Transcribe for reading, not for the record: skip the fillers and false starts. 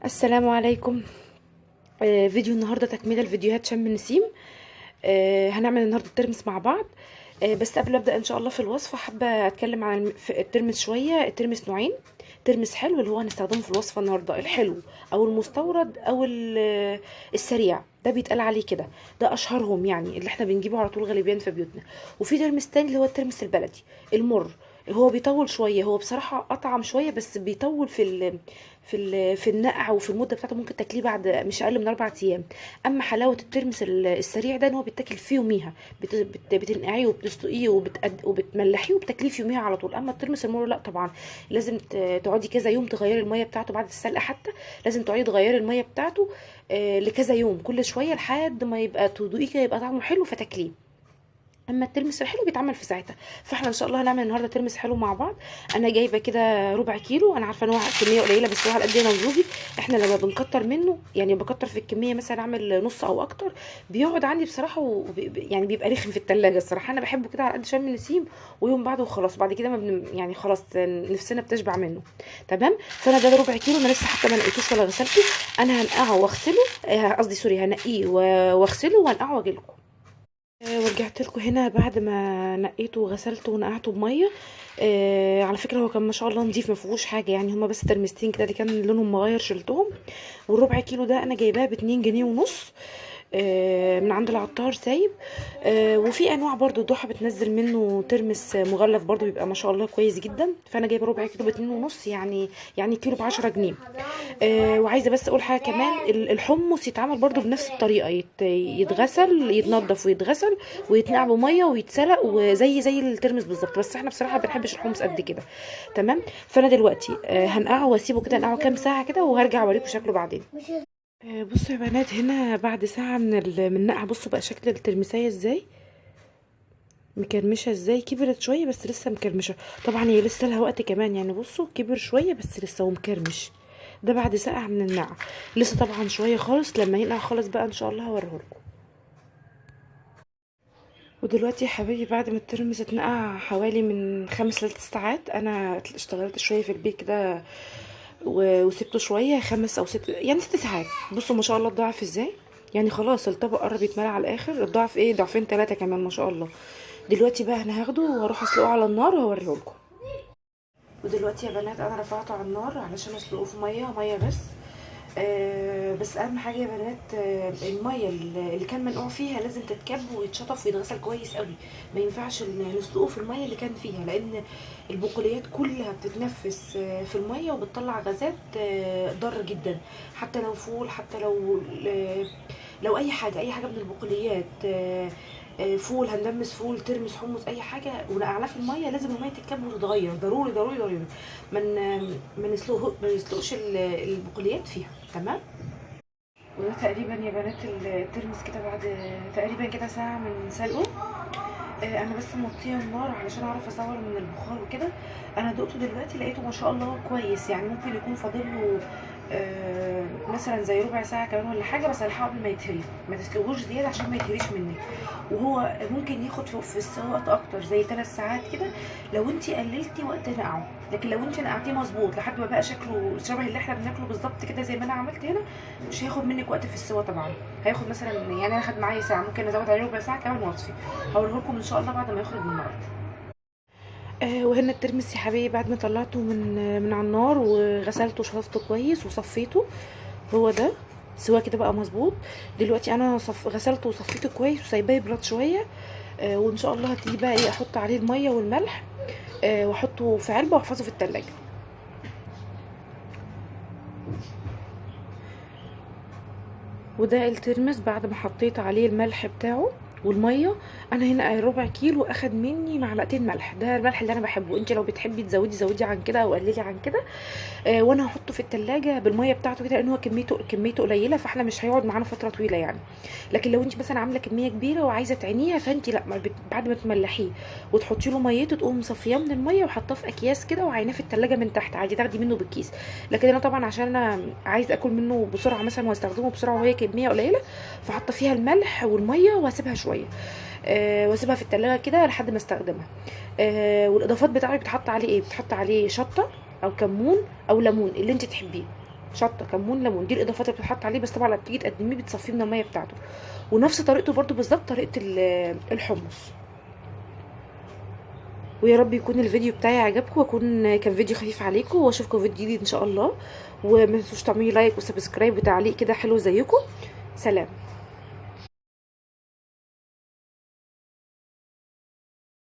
السلام عليكم. فيديو النهارده تكمله لفيديوهات شم النسيم. هنعمل النهارده الترمس مع بعض. بس قبل ما ابدا ان شاء الله في الوصفه حابه اتكلم عن في الترمس شويه. الترمس نوعين: ترمس حلو اللي هو هنستخدمه في الوصفه النهارده، الحلو او المستورد او السريع، ده بيتقال عليه كده. ده اشهرهم يعني اللي احنا بنجيبه على طول غالبا في بيوتنا. وفي ترمس تاني اللي هو الترمس البلدي المر. هو بيطول شويه، هو بصراحه اطعم شويه، بس بيطول في النقع وفي المده بتاعته، ممكن تاكليه بعد مش اقل من 4 ايام. اما حلاوه الترمس السريع ده ان هو بيتاكل في يوميها. بتنقعيه وبتسلقيه وبتملحيه وبتاكليه في يوميها على طول. اما الترمس المر لا طبعا، لازم تقعدي كذا يوم تغيري الميه بتاعته بعد السلقه حتى. لازم تقعدي تغيري الميه بتاعته لكذا يوم كل شويه لحد ما يبقى تدوقيه كده، يبقى طعمه حلو فتاكليه. اما الترمس الحلو بيتعمل في ساعتها. فاحنا ان شاء الله هنعمل النهارده ترمس حلو مع بعض. انا جايبه كده ربع كيلو. انا عارفه ان هو كميه قليله، بس هو على قد انا وزوجي. احنا لما بنكتر منه يعني بكتر في الكميه، مثلا اعمل نص او اكتر، بيقعد عندي بصراحه يعني بيبقى رخم في التلاجة. الصراحه انا بحبه كده على قد شم النسيم، ويوم بعده وخلاص. بعد كده ما يعني خلاص نفسنا بتشبع منه. تمام. فانا ده ربع كيلو، انا لسه حتى ما نقيتوش ولا غسلته. انا هنقعه واغسله، قصدي سوري، هنقيه واغسله وهنقعه واجيلكم. ورجعت لكم هنا بعد ما نقيته وغسلته ونقعته بميه. على فكره هو كان ما شاء الله نضيف، ما فيهوش حاجه يعني، هما بس ترمستين كده اللي كان لونهم مغير شلتهم. والربع كيلو ده انا جايباه ب2 جنيه ونص، من عند العطار سايب. وفي انواع برضو ضحى بتنزل منه ترمس مغلف برضو، بيبقى ما شاء الله كويس جدا. فانا جايبه ربع كيلو ب2 ونص، يعني كيلو ب10 جنيه. وعايزه بس اقول حاجه كمان: الحمص يتعمل برضو بنفس الطريقه، يتغسل، يتنضف ويتغسل ويتنقع بميه ويتسلق، وزي الترمس بالظبط. بس احنا بصراحه ما بنحبش الحمص قد كده. تمام. فانا دلوقتي هنقعه واسيبه كده، انقعه كام ساعه كده، وهرجع اوريكم شكله بعدين. بصوا يا بنات، هنا بعد ساعة من النقع، بصوا بقى شكل الترمسية ازاي، مكرمشة ازاي، كبرت شوية بس لسه مكرمشة. طبعا هي لسه لها وقت كمان يعني، بصوا كبر شوية بس لسه ومكرمش. ده بعد ساعة من النقع. لسه طبعا شوية خالص، لما ينقع خالص بقى ان شاء الله هوريهولكم. ودلوقتي يا حبايبي بعد ما الترمس اتنقع حوالي من 5 ل6 ساعات، انا اشتغلت شوية في البيت كده وسبته شويه 5 او 6، يعني 6 ساعات. بصوا ما شاء الله الضعف ازاي، يعني خلاص الطبق قرب يتملى على الاخر. الضعف ايه، ضعفين 3 كمان ما شاء الله. دلوقتي بقى انا هاخده واروح اسلقه على النار وهوريه لكم. ودلوقتي يا بنات انا رفعته على النار علشان اسلقه في ميه بس. بس اهم حاجه يا بنات، الميه اللي كان منقوع فيها لازم تتكب ويتشطف ويتغسل كويس قوي. ما ينفعش نسلقه في الميه اللي كان فيها، لان البقوليات كلها بتتنفس في الميه وبتطلع غازات ضاره جدا. حتى لو فول، حتى لو اي حاجه من البقوليات، فول هندمس، فول ترمس حمص اي حاجه ونقعناه في الميه، لازم الميه تتكب وتتغير ضروري ضروري ضروري. ما نسلقش البقوليات فيها. تمام. وده تقريبا يا بنات الترمس كده بعد تقريبا كده ساعه من سلقه. انا بس موطيه النار علشان اعرف اصور من البخار وكده. انا دقته دلوقتي لقيته ما شاء الله كويس، يعني ممكن يكون فاضل له مثلا زي ربع ساعه كمان ولا حاجه، بس الحقه قبل ما يتهري. ما تسلقوش زياده عشان ما يتهريش منك. وهو ممكن ياخد في السوا وقت اكتر زي 3 ساعات كده لو انت قللتي وقت نقعه. لكن لو انت نقعتيه مظبوط لحد ما بقى شكله شبه اللي احنا بناكله بالظبط كده زي ما انا عملت هنا، مش هياخد منك وقت في السوا طبعا. هياخد مثلا، يعني انا خد معايا ساعه، ممكن ازود عليه ربع ساعه كمان واطفي. هوريه لكم ان شاء الله بعد ما يخرج من النار. وهنا الترمس يا حبيبي بعد ما طلعته من على النار وغسلته وشطفته كويس وصفيته، هو ده سوا كده بقى مظبوط. دلوقتي انا غسلته وصفيته كويس وسايباه يبرد شويه. وان شاء الله هتيجي بقى ايه، احط عليه الميه والملح، واحطه في علبه واحفظه في التلاجة. وده الترمس بعد ما حطيت عليه الملح بتاعه والميه. انا هنا ربع كيلو اخد مني معلقتين ملح، ده الملح اللي انا بحبه. انت لو بتحبي تزودي زودي عن كده او قللي عن كده. وانا هحطه في التلاجة بالميه بتاعته كده، لان هو كميته قليله، فاحنا مش هيقعد معانا فتره طويله يعني. لكن لو انت مثلا عامله كميه كبيره وعايزه تعينيها، فانت لا، بعد ما تملحيه وتحطي له ميته، تقوم مصفياه من الميه وحطاه في اكياس كده وعيناه في التلاجة من تحت عادي، تاخدي منه بالكيس. لكن انا طبعا عشان انا عايز اكل منه بسرعه مثلا واستخدمه بسرعه وهي كميه قليله، فحاطه فيها الملح والميه واسيبها شويه. واسيبها في التلاجة كده لحد ما استخدمها. والاضافات بتاعتي بتحط عليه ايه، بتحط عليه شطه او كمون او ليمون اللي انت تحبيه. شطه، كمون، ليمون، دي الاضافات اللي بتتحط عليه. بس طبعا لما بتيجي تقدميه بتصفيه من الميه بتاعته. ونفس طريقته برده بالظبط طريقه الحمص. ويا رب يكون الفيديو بتاعي عجبكم، ويكون كان فيديو خفيف عليكم، واشوفكم فيديو جديد ان شاء الله. وما تنسوش تعملوا لايك وسبسكرايب وتعليق كده حلو زيكم. سلام.